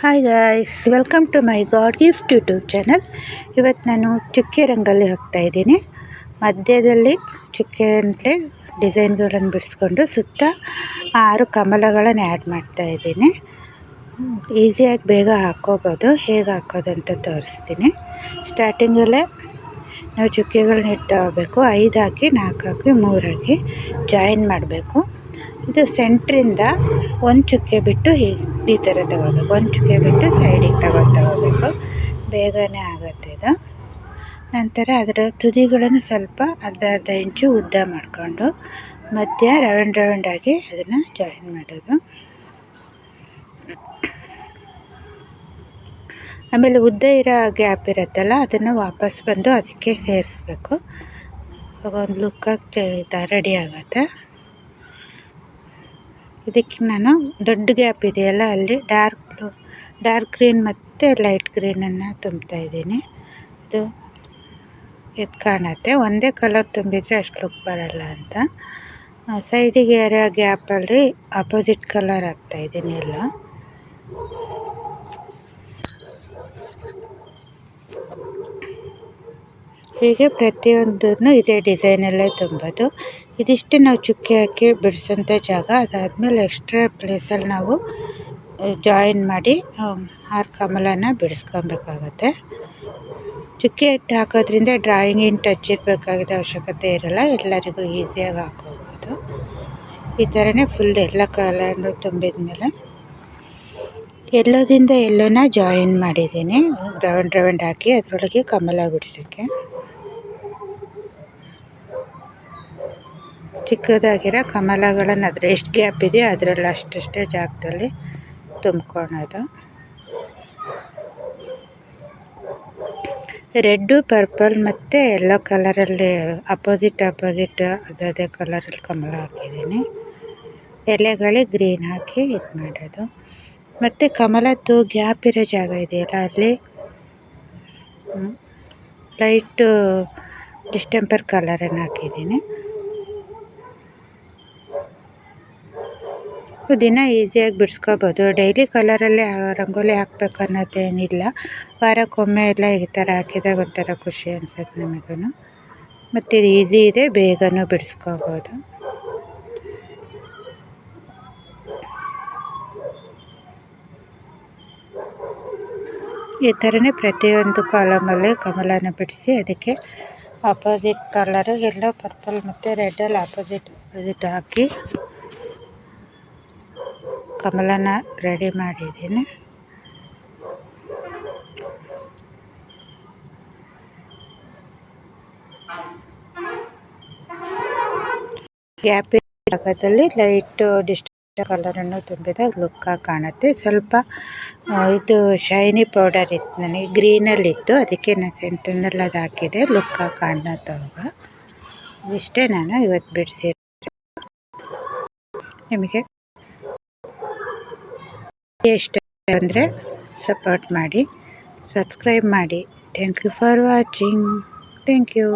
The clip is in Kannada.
Hi guys, welcome to my God gift YouTube channel. ಇವತ್ತು ನಾನು ಚುಕ್ಕೆ ರಂಗೋಲಿ ಹಾಕ್ತಾಯಿದ್ದೀನಿ. ಮಧ್ಯದಲ್ಲಿ ಚುಕ್ಕೆ ಅಂತಲೇ ಡಿಸೈನ್ಗಳನ್ನು ಬಿಡಿಸ್ಕೊಂಡು ಸುತ್ತ 6 ಕಮಲಗಳನ್ನು ಆ್ಯಡ್ ಮಾಡ್ತಾಯಿದ್ದೀನಿ. ಈಸಿಯಾಗಿ ಬೇಗ ಹಾಕ್ಕೋಬೋದು. ಹೇಗೆ ಹಾಕೋದು ಅಂತ ತೋರಿಸ್ತೀನಿ. ಸ್ಟಾರ್ಟಿಂಗಲ್ಲೇ ನಾವು ಚುಕ್ಕೆಗಳನ್ನ ಇಡ್ತಾ ಹೋಗಬೇಕು. 5 ಹಾಕಿ 4 ಹಾಕಿ 3 ಹಾಕಿ ಜಾಯಿನ್ ಮಾಡಬೇಕು. ಇದು ಸೆಂಟ್ರಿಂದ ಒಂದು ಚುಕ್ಕೆ ಬಿಟ್ಟು ಈ ಥರ ತಗೋಬೇಕು. ಒಂದು ಚುಕ್ಕೆ ಬಿಟ್ಟು ಸೈಡಿಗೆ ತಗೊತಾ ಹೋಗಬೇಕು. ಬೇಗನೆ ಆಗುತ್ತೆ ಇದು. ನಂತರ ಅದರ ತುದಿಗಳನ್ನು ಸ್ವಲ್ಪ ಅರ್ಧ ಇಂಚು ಉದ್ದ ಮಾಡಿಕೊಂಡು ಮಧ್ಯ ರೌಂಡ್ ಆಗಿ ಅದನ್ನು ಜಾಯಿನ್ ಮಾಡೋದು. ಆಮೇಲೆ ಉದ್ದ ಇರೋ ಗ್ಯಾಪ್ ಇರುತ್ತಲ್ಲ, ಅದನ್ನು ವಾಪಸ್ ಬಂದು ಅದಕ್ಕೆ ಸೇರಿಸ್ಬೇಕು. ಒಂದು ಲುಕ್ಕಾಗಿ ರೆಡಿ ಆಗುತ್ತೆ. ಇದಕ್ಕೆ ನಾನು ದೊಡ್ಡ ಗ್ಯಾಪ್ ಇದೆಯಲ್ಲ, ಅಲ್ಲಿ ಡಾರ್ಕ್ ಗ್ರೀನ್ ಮತ್ತು ಲೈಟ್ ಗ್ರೀನನ್ನು ತುಂಬ್ತಾಯಿದ್ದೀನಿ. ಇದು ಕಾಣುತ್ತೆ. ಒಂದೇ ಕಲರ್ ತುಂಬಿದರೆ ಅಷ್ಟು ಲುಕ್ ಬರಲ್ಲ ಅಂತ ಸೈಡಿಗೆ ಇರೋ ಗ್ಯಾಪಲ್ಲಿ ಅಪೋಸಿಟ್ ಕಲರ್ ಹಾಕ್ತಾಯಿದ್ದೀನಿ ಎಲ್ಲ. ಹೀಗೆ ಪ್ರತಿಯೊಂದನ್ನು ಇದೇ ಡಿಸೈನಲ್ಲೇ ತುಂಬೋದು. ಇದಿಷ್ಟು ನಾವು ಚುಕ್ಕೆ ಹಾಕಿ ಬಿಡಿಸೋಂಥ ಜಾಗ. ಅದಾದಮೇಲೆ ಎಕ್ಸ್ಟ್ರಾ ಪ್ಲೇಸಲ್ಲಿ ನಾವು ಜಾಯಿನ್ ಮಾಡಿ 6 ಕಮಲನ ಬಿಡಿಸ್ಕೊಬೇಕಾಗತ್ತೆ. ಚುಕ್ಕೆ ಇಟ್ಟು ಹಾಕೋದ್ರಿಂದ ಡ್ರಾಯಿಂಗಿನ ಟಚ್ ಇರಬೇಕಾಗಿದ್ದ ಅವಶ್ಯಕತೆ ಇರಲ್ಲ. ಎಲ್ಲರಿಗೂ ಈಸಿಯಾಗಿ ಹಾಕೋಬೋದು. ಈ ಥರನೇ ಫುಲ್ ಎಲ್ಲ ಕಲರ್ನು ತುಂಬಿದ ಮೇಲೆ ಎಲ್ಲೋದಿಂದ ಎಲ್ಲೋನ ಜಾಯಿನ್ ಮಾಡಿದ್ದೀನಿ. ರೌಂಡ್ ಹಾಕಿ ಅದರೊಳಗೆ ಕಮಲ ಬಿಡಿಸೋಕ್ಕೆ. ಚಿಕ್ಕದಾಗಿರೋ ಕಮಲಗಳನ್ನು ಅದರ ಎಷ್ಟು ಗ್ಯಾಪ್ ಇದೆಯೋ ಅದರಲ್ಲಿ ಅಷ್ಟೇ ಜಾಗದಲ್ಲಿ ತುಂಬ್ಕೊಳೋದು. ರೆಡ್ಡು, ಪರ್ಪಲ್ ಮತ್ತು ಯೆಲ್ಲೋ ಕಲರಲ್ಲಿ ಅಪೋಸಿಟ್ ಅದೇ ಕಲರಲ್ಲಿ ಕಮಲ ಹಾಕಿದ್ದೀನಿ. ಎಲೆಗಳಿಗೆ ಗ್ರೀನ್ ಹಾಕಿ ಇದು ಮಾಡೋದು. ಮತ್ತು ಕಮಲದ್ದು ಗ್ಯಾಪ್ ಇರೋ ಜಾಗ ಇದೆಯಲ್ಲ, ಅಲ್ಲಿ ಲೈಟು ಡಿಸ್ಟೆಂಪರ್ ಕಲರನ್ನು ಹಾಕಿದ್ದೀನಿ. ದಿನ ಈಸಿಯಾಗಿ ಬಿಡಿಸ್ಕೋಬೋದು. ಡೈಲಿ ಕಲರಲ್ಲೇ ರಂಗೋಲಿ ಹಾಕ್ಬೇಕು ಅನ್ನೋದೇನಿಲ್ಲ. ವಾರಕ್ಕೊಮ್ಮೆ ಎಲ್ಲ ಈ ಥರ ಹಾಕಿದಾಗ ಒಂಥರ ಖುಷಿ ಅನ್ಸುತ್ತೆ ನಮಗೂ. ಮತ್ತು ಇದು ಈಸಿ ಇದೆ, ಬೇಗನೂ ಬಿಡಿಸ್ಕೋಬೋದು. ಈ ಥರನೇ ಪ್ರತಿಯೊಂದು ಕಾಲಮಲ್ಲಿ ಕಮಲನ ಬಿಡಿಸಿ ಅದಕ್ಕೆ ಅಪೋಸಿಟ್ ಕಲರು ಯೆಲ್ಲೋ, ಪರ್ಪಲ್ ಮತ್ತು ರೆಡ್ಡಲ್ಲಿ ಅಪೋಸಿಟ್ ಹಾಕಿ ಕಮಲನ ರೆಡಿ ಮಾಡಿದ್ದೀನಿ. ಗ್ಯಾಪ್ ಜಾಗದಲ್ಲಿ ಲೈಟು ಡಿಸ್ಟೆಂಪರ್ ಕಲರನ್ನು ತುಂಬಿದಾಗ ಲುಕ್ಕಾಗಿ ಕಾಣುತ್ತೆ. ಸ್ವಲ್ಪ ಇದು ಶೈನಿ ಪೌಡರ್ ಇತ್ತು ನನಗೆ, ಗ್ರೀನಲ್ಲಿತ್ತು, ಅದಕ್ಕೆ ನಾನು ಸೆಂಟರ್ನಲ್ಲಿ ಅದು ಹಾಕಿದೆ. ಲುಕ್ಕಾಗಿ ಕಾಣುತ್ತವಾಗ. ಇಷ್ಟೇ ನಾನು ಇವತ್ತು ಬಿಡಿಸಿ. ನಿಮಗೆ ಇಷ್ಟ ಅಂದರೆ ಸಪೋರ್ಟ್ ಮಾಡಿ, ಸಬ್ಸ್ಕ್ರೈಬ್ ಮಾಡಿ. Thank you for watching. Thank you.